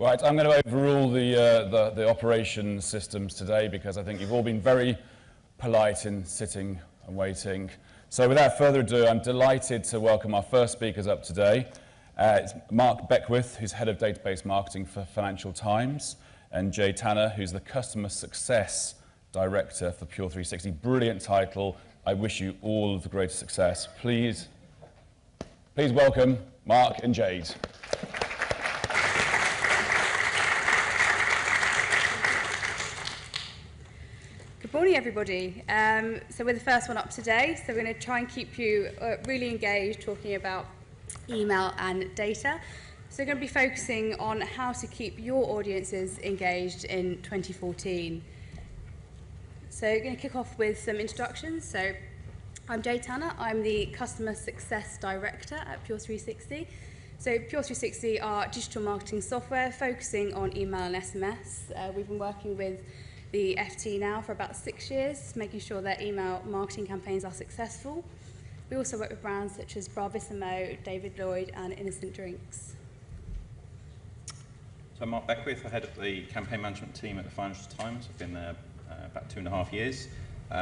Right, I'm going to overrule the operation systems today because I think you've all been very polite in sitting and waiting. So without further ado, I'm delighted to welcome our first speakers up today. It's Mark Beckwith, who's Head of Database Marketing for Financial Times, and Jade Tanner, who's the Customer Success Director for Pure 360. Brilliant title. I wish you all of the greatest success. Please welcome Mark and Jade. Good morning, everybody. So we're the first one up today, so we're going to try and keep you really engaged talking about email and data. So we're going to be focusing on how to keep your audiences engaged in 2014. So we're going to kick off with some introductions. So I'm Jade Tanner. I'm the Customer Success Director at Pure 360. So Pure 360 are digital marketing software focusing on email and SMS. We've been working with the FT now for about 6 years, making sure their email marketing campaigns are successful. We also work with brands such as Bravissimo, David Lloyd and Innocent Drinks. So I'm Mark Beckwith, I head up the campaign management team at the Financial Times. I've been there about 2.5 years.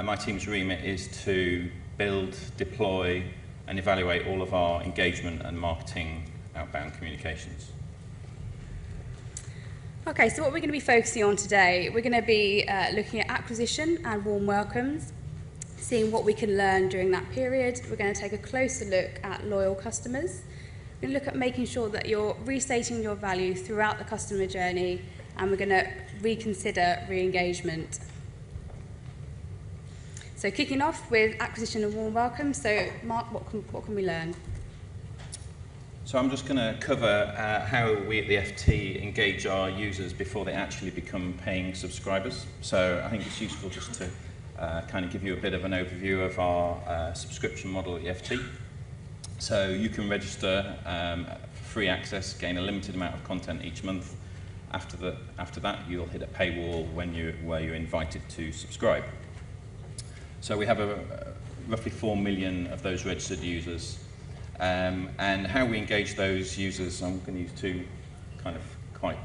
My team's remit is to build, deploy and evaluate all of our engagement and marketing outbound communications. Okay, so what we're going to be focusing on today, we're going to be looking at acquisition and warm welcomes, seeing what we can learn during that period. We're going to take a closer look at loyal customers. We're going to look at making sure that you're restating your value throughout the customer journey, and we're going to reconsider re-engagement. So kicking off with acquisition and warm welcome. So Mark, what can we learn? So I'm just going to cover how we at the FT engage our users before they actually become paying subscribers. So I think it's useful just to kind of give you a bit of an overview of our subscription model at the FT. So you can register for free access, gain a limited amount of content each month. After that, you'll hit a paywall where you're invited to subscribe. So we have roughly 4 million of those registered users. And how we engage those users, I'm going to use two kind of quite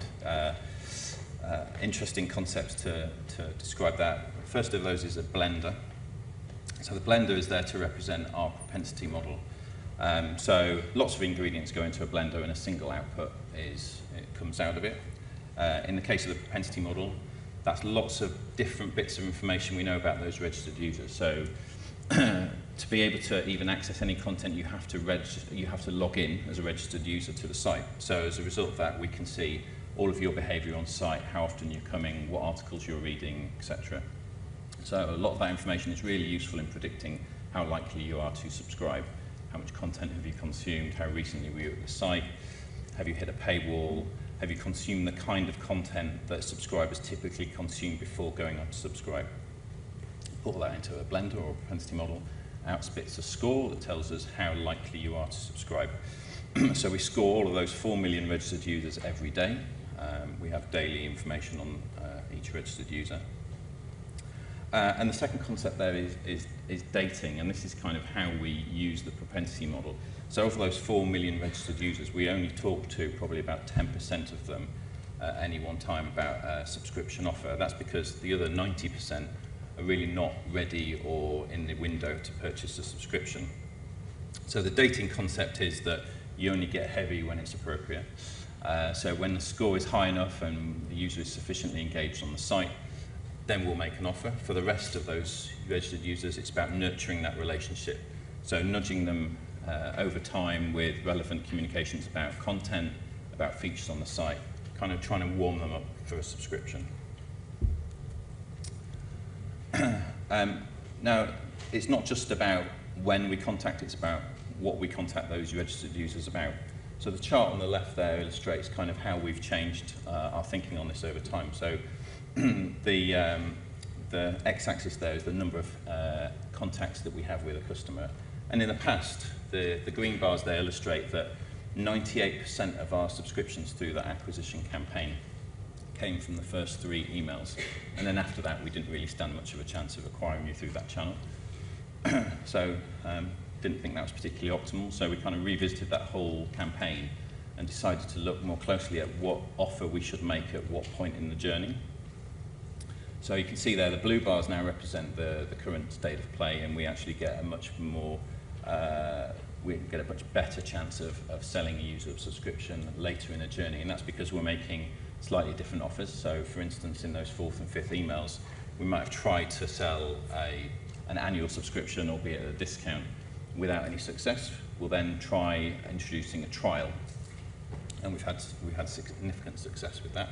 interesting concepts to describe that. First of those is a blender. So the blender is there to represent our propensity model. So lots of ingredients go into a blender and a single output comes out of it. In the case of the propensity model, that's lots of different bits of information we know about those registered users. So to be able to even access any content, you have to log in as a registered user to the site. So as a result of that, we can see all of your behavior on site, how often you're coming, what articles you're reading, etc. So a lot of that information is really useful in predicting how likely you are to subscribe. How much content have you consumed? How recently were you at the site? Have you hit a paywall? Have you consumed the kind of content that subscribers typically consume before going up to subscribe? Put that into a blender or a propensity model, outspits a score that tells us how likely you are to subscribe. So we score all of those 4 million registered users every day. We have daily information on each registered user. And the second concept there is dating, and this is kind of how we use the propensity model. So of those 4 million registered users, we only talk to probably about 10% of them at any one time about a subscription offer. That's because the other 90% are really not ready or in the window to purchase a subscription. So the dating concept is that you only get heavy when it's appropriate. So when the score is high enough and the user is sufficiently engaged on the site, then we'll make an offer. For the rest of those registered users, it's about nurturing that relationship. So nudging them over time with relevant communications about content, about features on the site, kind of trying to warm them up for a subscription. Now, it's not just about when we contact, it's about what we contact those registered users about. So the chart on the left there illustrates kind of how we've changed our thinking on this over time. So the x-axis there is the number of contacts that we have with a customer. And in the past, the green bars there illustrate that 98% of our subscriptions through that acquisition campaign came from the first 3 emails. And then after that, we didn't really stand much of a chance of acquiring you through that channel. So didn't think that was particularly optimal. So we kind of revisited that whole campaign and decided to look more closely at what offer we should make at what point in the journey. So you can see there the blue bars now represent the current state of play, and we actually get a much more, we get a much better chance of selling a user a subscription later in a journey, and that's because we're making slightly different offers. So for instance, in those 4th and 5th emails, we might have tried to sell an annual subscription, albeit at a discount, without any success. We'll then try introducing a trial, and we've had significant success with that.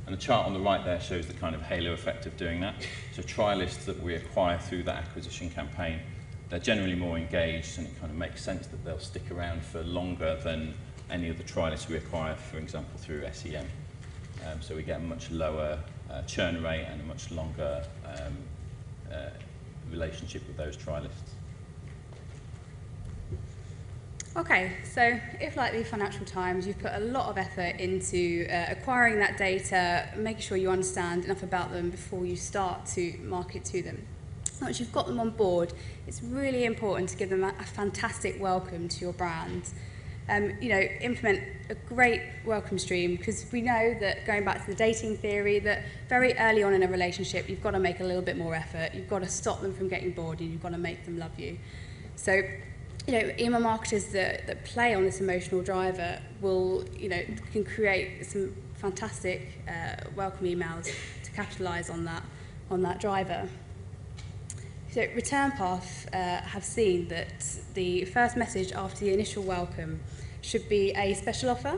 And the chart on the right there shows the kind of halo effect of doing that. So trialists that we acquire through that acquisition campaign, they're generally more engaged, and it kind of makes sense that they'll stick around for longer than any of the trialists we acquire, for example, through SEM. So we get a much lower churn rate and a much longer relationship with those trialists. Okay, so if like the Financial Times, you've put a lot of effort into acquiring that data, making sure you understand enough about them before you start to market to them. Once you've got them on board, it's really important to give them a fantastic welcome to your brand. You know, implement a great welcome stream, because we know that, going back to the dating theory, that very early on in a relationship, you've got to make a little bit more effort. You've got to stop them from getting bored, and you've got to make them love you. So, you know, email marketers that play on this emotional driver will, you know, can create some fantastic welcome emails to capitalise on that driver. So Return Path have seen that the first message after the initial welcome should be a special offer.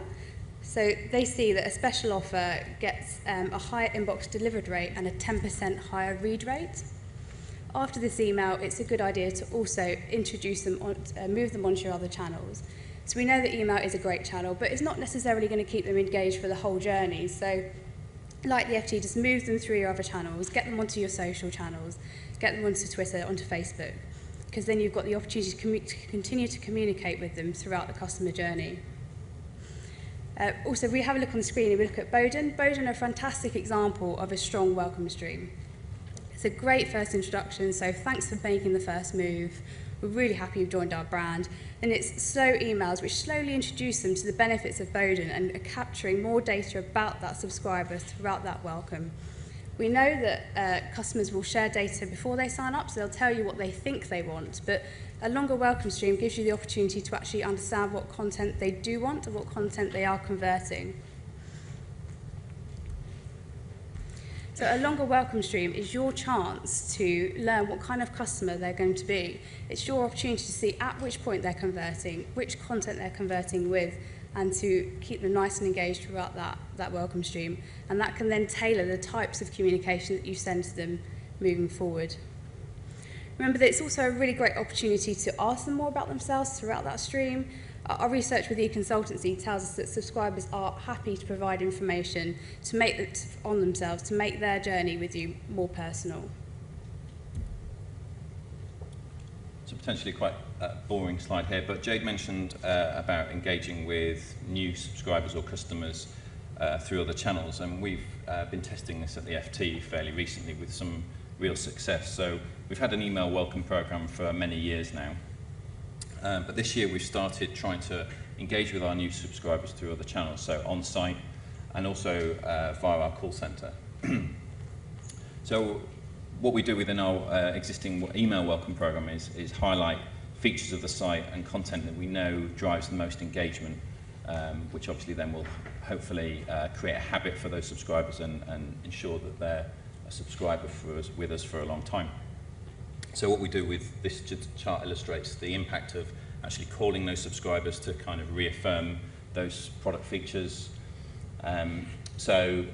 So they see that a special offer gets a higher inbox delivered rate and a 10% higher read rate. After this email, it's a good idea to also introduce them, move them onto your other channels. So we know that email is a great channel, but it's not necessarily going to keep them engaged for the whole journey. So like the FT, just move them through your other channels, get them onto your social channels, get them onto Twitter, onto Facebook, because then you've got the opportunity to continue to communicate with them throughout the customer journey. Also, we have a look on the screen and we look at Bowden. Bowden are a fantastic example of a strong welcome stream. It's a great first introduction, so thanks for making the first move. We're really happy you've joined our brand. And it's slow emails which slowly introduce them to the benefits of Bowden and are capturing more data about that subscriber throughout that welcome. We know that customers will share data before they sign up, so they'll tell you what they think they want, but a longer welcome stream gives you the opportunity to actually understand what content they do want and what content they are converting. So a longer welcome stream is your chance to learn what kind of customer they're going to be. It's your opportunity to see at which point they're converting, which content they're converting with, and to keep them nice and engaged throughout that welcome stream. And that can then tailor the types of communication that you send to them moving forward. Remember that it's also a really great opportunity to ask them more about themselves throughout that stream. Our research with e-consultancy tells us that subscribers are happy to provide information to make it on themselves, to make their journey with you more personal. It's a potentially quite boring slide here, but Jade mentioned about engaging with new subscribers or customers through other channels, and we've been testing this at the FT fairly recently with some real success. So we've had an email welcome program for many years now. But this year we've started trying to engage with our new subscribers through other channels, so on-site and also via our call centre. So what we do within our existing email welcome program is highlight features of the site and content that we know drives the most engagement, which obviously then will hopefully create a habit for those subscribers and ensure that they're a subscriber with us for a long time. So what we do with this chart illustrates the impact of actually calling those subscribers to kind of reaffirm those product features. So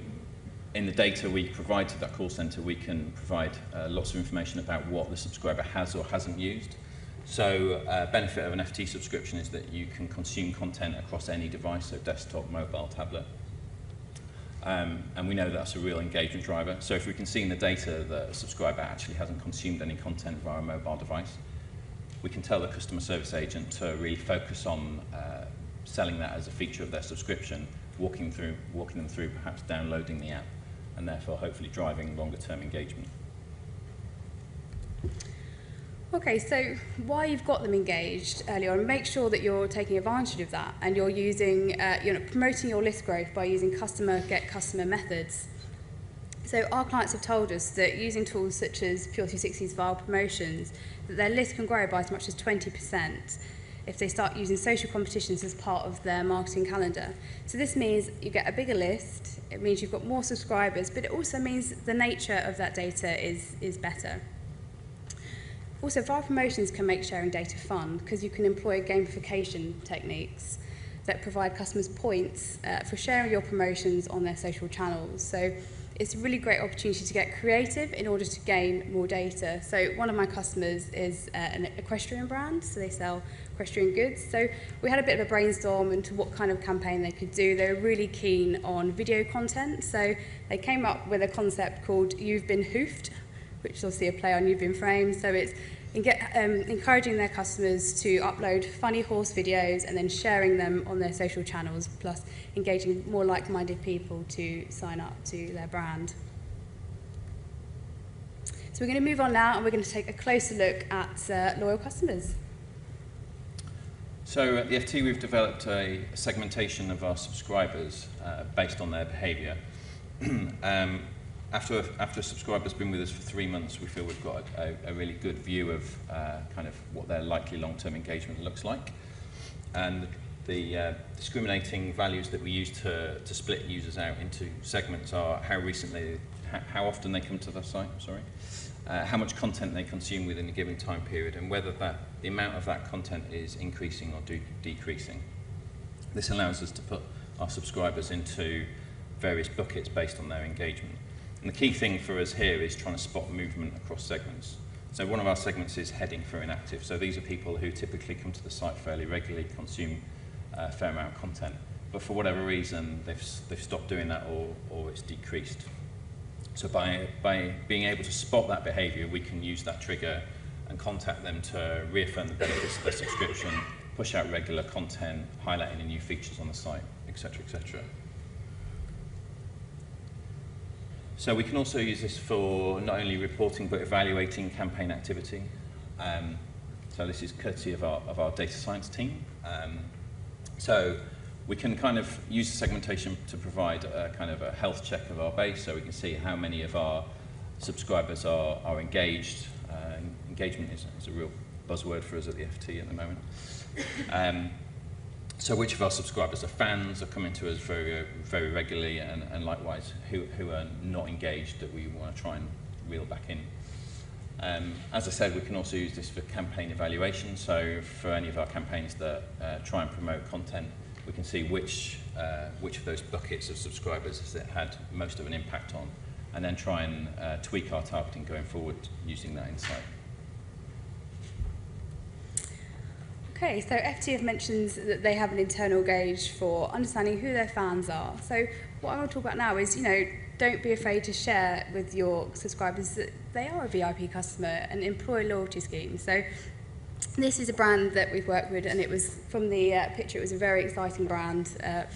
in the data we provide to that call center, we can provide lots of information about what the subscriber has or hasn't used. So benefit of an FT subscription is that you can consume content across any device, so desktop, mobile, tablet. And we know that's a real engagement driver. So if we can see in the data that a subscriber actually hasn't consumed any content via a mobile device, we can tell the customer service agent to really focus on selling that as a feature of their subscription, walking them through perhaps downloading the app, and therefore hopefully driving longer term engagement. Okay, so while you've got them engaged early on, make sure that you're taking advantage of that and you're using, promoting your list growth by using get customer methods. So our clients have told us that using tools such as Pure 360's Viral Promotions, that their list can grow by as much as 20% if they start using social competitions as part of their marketing calendar. So this means you get a bigger list, it means you've got more subscribers, but it also means the nature of that data is better. Also, Viral Promotions can make sharing data fun because you can employ gamification techniques that provide customers points for sharing your promotions on their social channels. So it's a really great opportunity to get creative in order to gain more data. So one of my customers is an equestrian brand, so they sell equestrian goods. So we had a bit of a brainstorm into what kind of campaign they could do. They were really keen on video content, so they came up with a concept called You've Been Hoofed, which is obviously a play on You've Been Framed. So it's encouraging their customers to upload funny horse videos and then sharing them on their social channels, plus engaging more like-minded people to sign up to their brand. So we're going to move on now and we're going to take a closer look at loyal customers. So at the FT we've developed a segmentation of our subscribers based on their behaviour. After a subscriber's been with us for 3 months, we feel we've got a really good view of kind of what their likely long-term engagement looks like. And the discriminating values that we use to split users out into segments are how often they come to the site, how much content they consume within a given time period, and whether the amount of that content is increasing or decreasing. This allows us to put our subscribers into various buckets based on their engagement. And the key thing for us here is trying to spot movement across segments. So one of our segments is heading for inactive. So these are people who typically come to the site fairly regularly, consume a fair amount of content, but for whatever reason they've stopped doing that or it's decreased. So by being able to spot that behaviour, we can use that trigger and contact them to reaffirm the benefits of their subscription, push out regular content, highlight any new features on the site, etc., etc. So we can also use this for not only reporting but evaluating campaign activity. So this is courtesy of our data science team. So we can kind of use the segmentation to provide a kind of a health check of our base, so we can see how many of our subscribers are engaged. Engagement is a real buzzword for us at the FT at the moment. So which of our subscribers are fans, are coming to us very, very regularly, and likewise who are not engaged that we want to try and reel back in. As I said, we can also use this for campaign evaluation. So for any of our campaigns that try and promote content, we can see which of those buckets of subscribers has it had most of an impact on, and then try and tweak our targeting going forward using that insight. Okay, so FT have mentioned that they have an internal gauge for understanding who their fans are. So what I want to talk about now is, don't be afraid to share with your subscribers that they are a VIP customer and employ loyalty schemes. So this is a brand that we've worked with, and it was, from the picture, it was a very exciting brand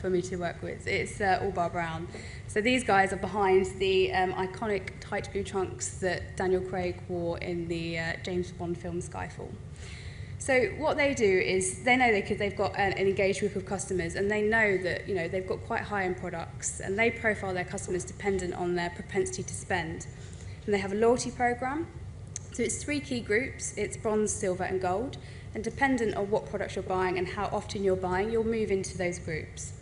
for me to work with. It's All Bar Brown. So these guys are behind the iconic tight blue trunks that Daniel Craig wore in the James Bond film Skyfall. So what they do is they know they've got an engaged group of customers, and they know that they've got quite high-end products, and they profile their customers dependent on their propensity to spend. And they have a loyalty program. So it's 3 key groups. It's bronze, silver, and gold. And dependent on what products you're buying and how often you're buying, you'll move into those groups.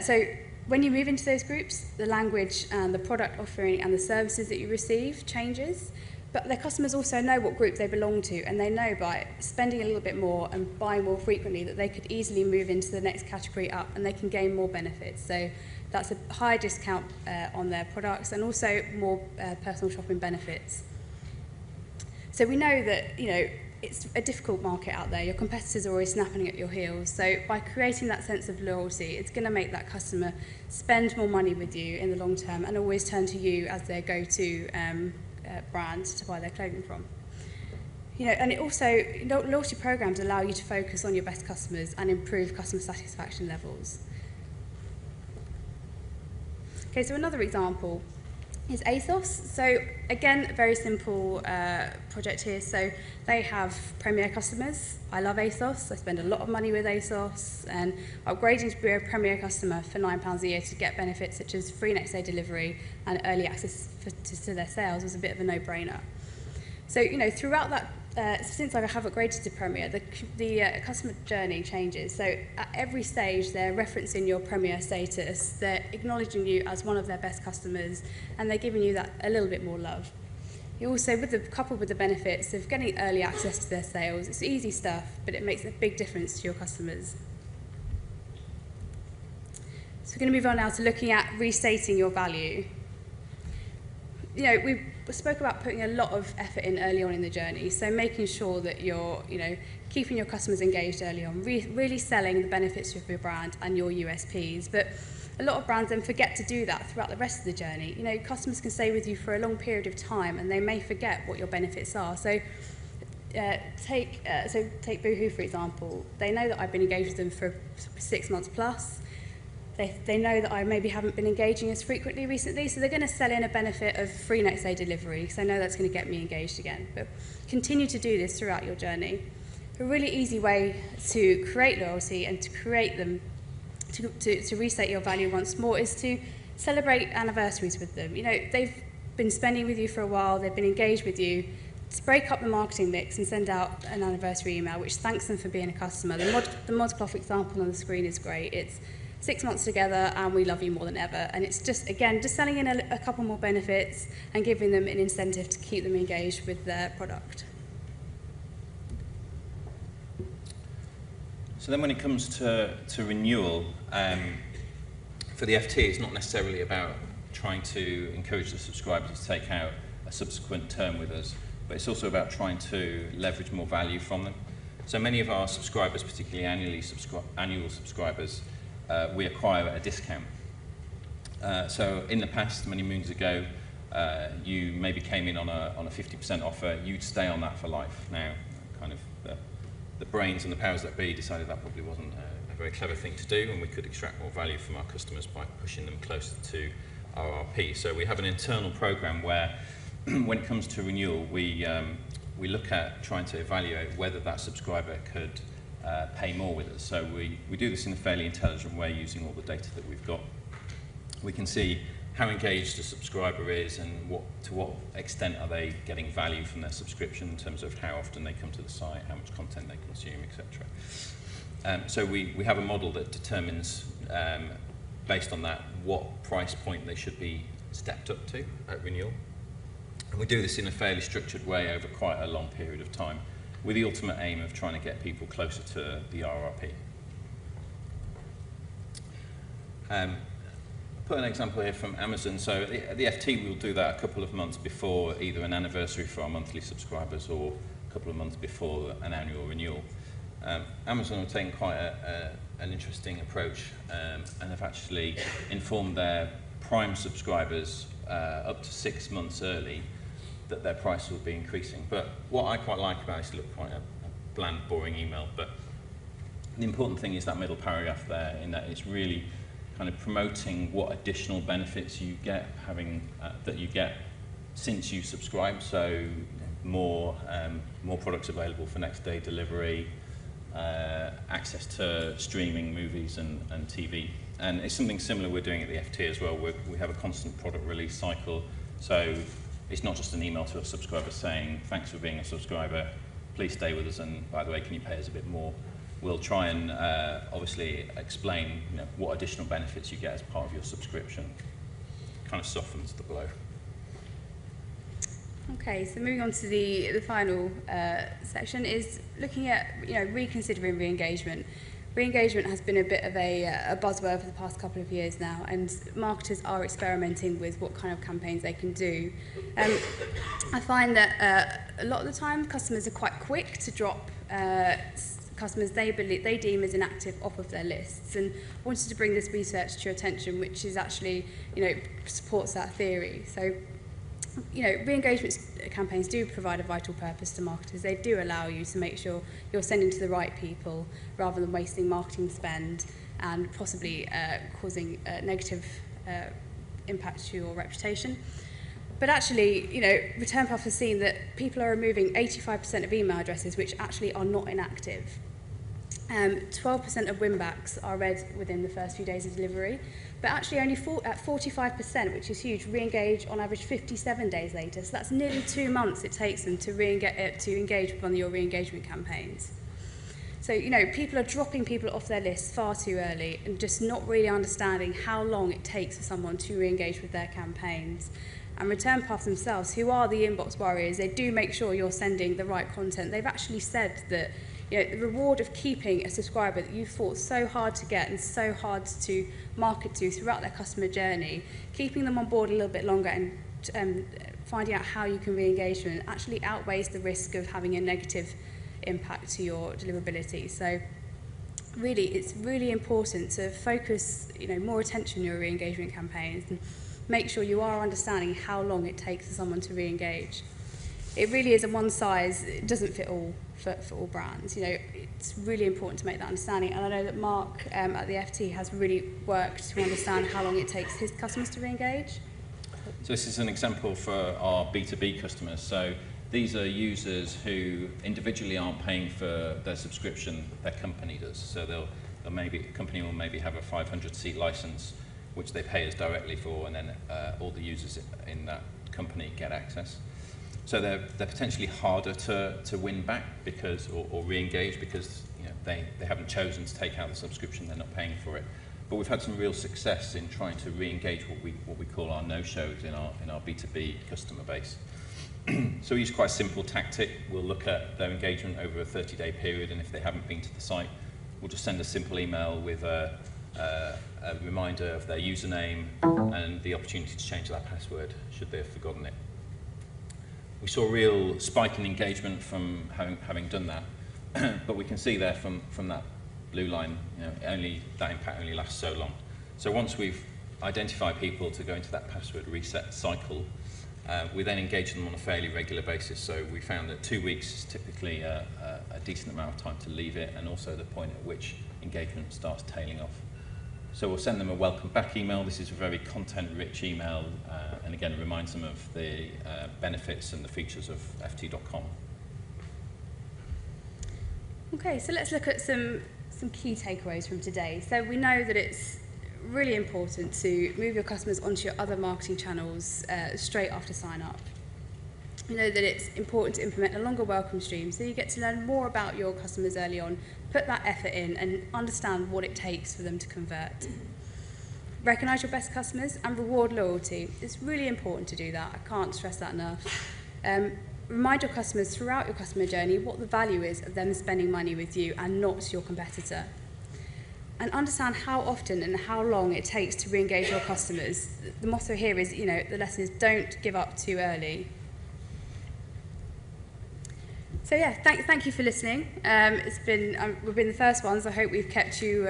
So when you move into those groups, the language and the product offering and the services that you receive changes. But their customers also know what group they belong to, and they know by spending a little bit more and buying more frequently that they could easily move into the next category up, and they can gain more benefits. So that's a higher discount on their products, and also more personal shopping benefits. So we know that it's a difficult market out there. Your competitors are always snapping at your heels. So by creating that sense of loyalty, it's going to make that customer spend more money with you in the long term, and always turn to you as their go-to brand to buy their clothing from. And it also, loyalty programs allow you to focus on your best customers and improve customer satisfaction levels. Okay, so another example is ASOS. So again, a very simple project here. So they have Premier customers. I love ASOS. I spend a lot of money with ASOS, and upgrading to be a Premier customer for £9 a year to get benefits such as free next day delivery and early access to their sales was a bit of a no-brainer. So, you know, throughout that, since I have upgraded to Premier, the customer journey changes. So at every stage, they're referencing your Premier status, they're acknowledging you as one of their best customers, and they're giving you that a little bit more love. You also, coupled with the benefits of getting early access to their sales, it's easy stuff, but it makes a big difference to your customers. So we're going to move on now to looking at restating your value. You know, we spoke about putting a lot of effort in early on in the journey, so making sure that you're, you know, keeping your customers engaged early on, really selling the benefits of your brand and your USPs. But a lot of brands then forget to do that throughout the rest of the journey. You know, customers can stay with you for a long period of time, and they may forget what your benefits are. So take Boohoo, for example. They know that I've been engaged with them for 6 months plus. They know that I maybe haven't been engaging as frequently recently, so they're going to sell in a benefit of free next day delivery, because I know that's going to get me engaged again. But continue to do this throughout your journey. A really easy way to create loyalty and to create them, to restate your value once more, is to celebrate anniversaries with them. You know, they've been spending with you for a while, they've been engaged with you. To break up the marketing mix and send out an anniversary email which thanks them for being a customer. The Modcloth example on the screen is great. It's 6 months together and we love you more than ever. And it's just, again, just selling in a couple more benefits and giving them an incentive to keep them engaged with their product. So then when it comes to renewal, for the FT, it's not necessarily about trying to encourage the subscribers to take out a subsequent term with us, but it's also about trying to leverage more value from them. So many of our subscribers, particularly annual subscribers, we acquire at a discount. So in the past, many moons ago, you maybe came in on a 50% offer, you'd stay on that for life. Now, kind of the brains and the powers that be decided that probably wasn't a very clever thing to do, and we could extract more value from our customers by pushing them closer to RRP. So we have an internal program where, when it comes to renewal, we look at trying to evaluate whether that subscriber could pay more with us. So we do this in a fairly intelligent way using all the data that we've got. We can see how engaged a subscriber is and to what extent are they getting value from their subscription in terms of how often they come to the site, how much content they consume, etc. So we have a model that determines, based on that, what price point they should be stepped up to at renewal. And we do this in a fairly structured way over quite a long period of time, with the ultimate aim of trying to get people closer to the RRP. Put an example here from Amazon. So the FT will do that a couple of months before either an anniversary for our monthly subscribers or a couple of months before an annual renewal. Amazon have taken quite an interesting approach and have actually informed their Prime subscribers up to 6 months early that their price will be increasing. But what I quite like about it, look quite a bland, boring email, but the important thing is that middle paragraph there, in that it's really kind of promoting what additional benefits you get that you get since you subscribe. So more products available for next day delivery, access to streaming movies and TV. And it's something similar we're doing at the FT as well. We have a constant product release cycle. So it's not just an email to a subscriber saying, thanks for being a subscriber, please stay with us, and by the way, can you pay us a bit more? We'll try and obviously explain what additional benefits you get as part of your subscription. Kind of softens the blow. Okay, so moving on to the final section is looking at reconsidering re-engagement. Re-engagement has been a bit of a buzzword for the past couple of years now, and marketers are experimenting with what kind of campaigns they can do. I find that a lot of the time customers are quite quick to drop customers they deem as inactive off of their lists, and I wanted to bring this research to your attention, which is actually supports that theory. So re-engagement campaigns do provide a vital purpose to marketers. They do allow you to make sure you're sending to the right people rather than wasting marketing spend and possibly causing a negative impact to your reputation. But actually, you know, Return Path has seen that people are removing 85% of email addresses which actually are not inactive. 12% of win-backs are read within the first few days of delivery, but actually only at 45%, which is huge, re-engage on average 57 days later. So that's nearly 2 months it takes them to engage with one of your re-engagement campaigns. So, you know, people are dropping people off their list far too early and just not really understanding how long it takes for someone to re-engage with their campaigns. And Return Path themselves, who are the inbox warriors, they do make sure you're sending the right content. They've actually said that, you know, the reward of keeping a subscriber that you've fought so hard to get and so hard to market to throughout their customer journey, keeping them on board a little bit longer and finding out how you can re-engage them actually outweighs the risk of having a negative impact to your deliverability. So really, it's really important to focus, you know, more attention on your re-engagement campaigns and make sure you are understanding how long it takes for someone to re-engage. It really is a one size, it doesn't fit all for all brands. You know, it's really important to make that understanding. And I know that Mark at the FT has really worked to understand how long it takes his customers to re-engage. So this is an example for our B2B customers. So these are users who individually aren't paying for their subscription, their company does. So the company will maybe have a 500 seat license, which they pay us directly for, and then all the users in that company get access. So they're potentially harder to win back because, or re-engage because, you know, they haven't chosen to take out the subscription, they're not paying for it. But we've had some real success in trying to re-engage what we call our no-shows in our B2B customer base. So we use quite a simple tactic. We'll look at their engagement over a 30-day period, and if they haven't been to the site, we'll just send a simple email with a reminder of their username and the opportunity to change that password should they have forgotten it. We saw a real spike in engagement from having done that, but we can see there from that blue line, you know, that impact only lasts so long. So once we've identified people to go into that password reset cycle, we then engage them on a fairly regular basis. So we found that 2 weeks is typically a decent amount of time to leave it, and also the point at which engagement starts tailing off. So we'll send them a welcome back email. This is a very content-rich email, and again, it reminds them of the benefits and the features of ft.com. Okay, so let's look at some key takeaways from today. So we know that it's really important to move your customers onto your other marketing channels straight after sign up. We know that it's important to implement a longer welcome stream so you get to learn more about your customers early on, put that effort in and understand what it takes for them to convert. Recognise your best customers and reward loyalty. It's really important to do that. I can't stress that enough. Remind your customers throughout your customer journey what the value is of them spending money with you and not your competitor. And understand how often and how long it takes to re-engage your customers. The motto here is, you know, the lesson is don't give up too early. So yeah, thank you for listening. It's been we've been the first ones. I hope we've kept you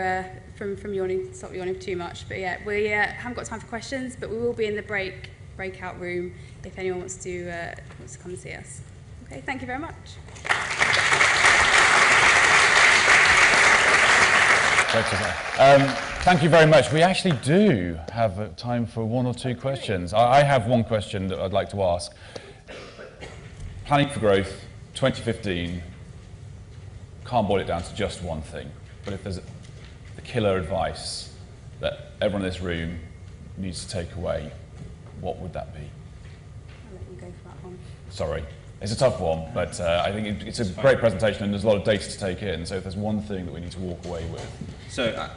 from yawning, stop yawning too much. But yeah, we haven't got time for questions, but we will be in the breakout room if anyone wants to come and see us. Okay, thank you very much. Thank you very much. We actually do have time for one or two questions. I have one question that I'd like to ask. Planning for growth, 2015, can't boil it down to just one thing, but if there's the killer advice that everyone in this room needs to take away, what would that be? I'll let you go for that one. Sorry. It's a tough one, but I think it's a great presentation and there's a lot of data to take in, so if there's one thing that we need to walk away with. So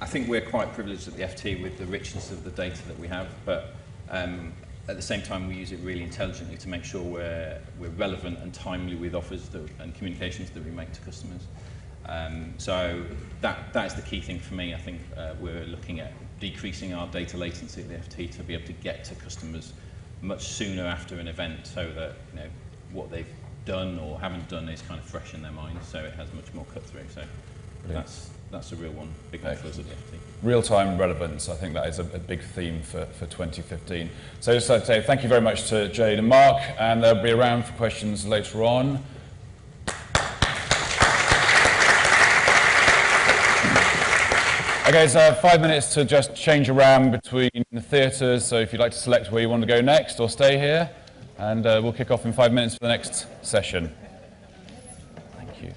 I think we're quite privileged at the FT with the richness of the data that we have, but at the same time we use it really intelligently to make sure we're relevant and timely with offers and communications that we make to customers. So that is the key thing for me. I think we're looking at decreasing our data latency at the FT to be able to get to customers much sooner after an event, so that, you know, what they've done or haven't done is kind of fresh in their minds, so it has much more cut through. So that's a real one, big one for us at the FT. Real-time relevance, I think that is a big theme for 2015. So just like to say thank you very much to Jade and Mark, and they'll be around for questions later on. Okay, so 5 minutes to just change around between the theatres, so if you'd like to select where you want to go next or stay here, and we'll kick off in 5 minutes for the next session. Thank you.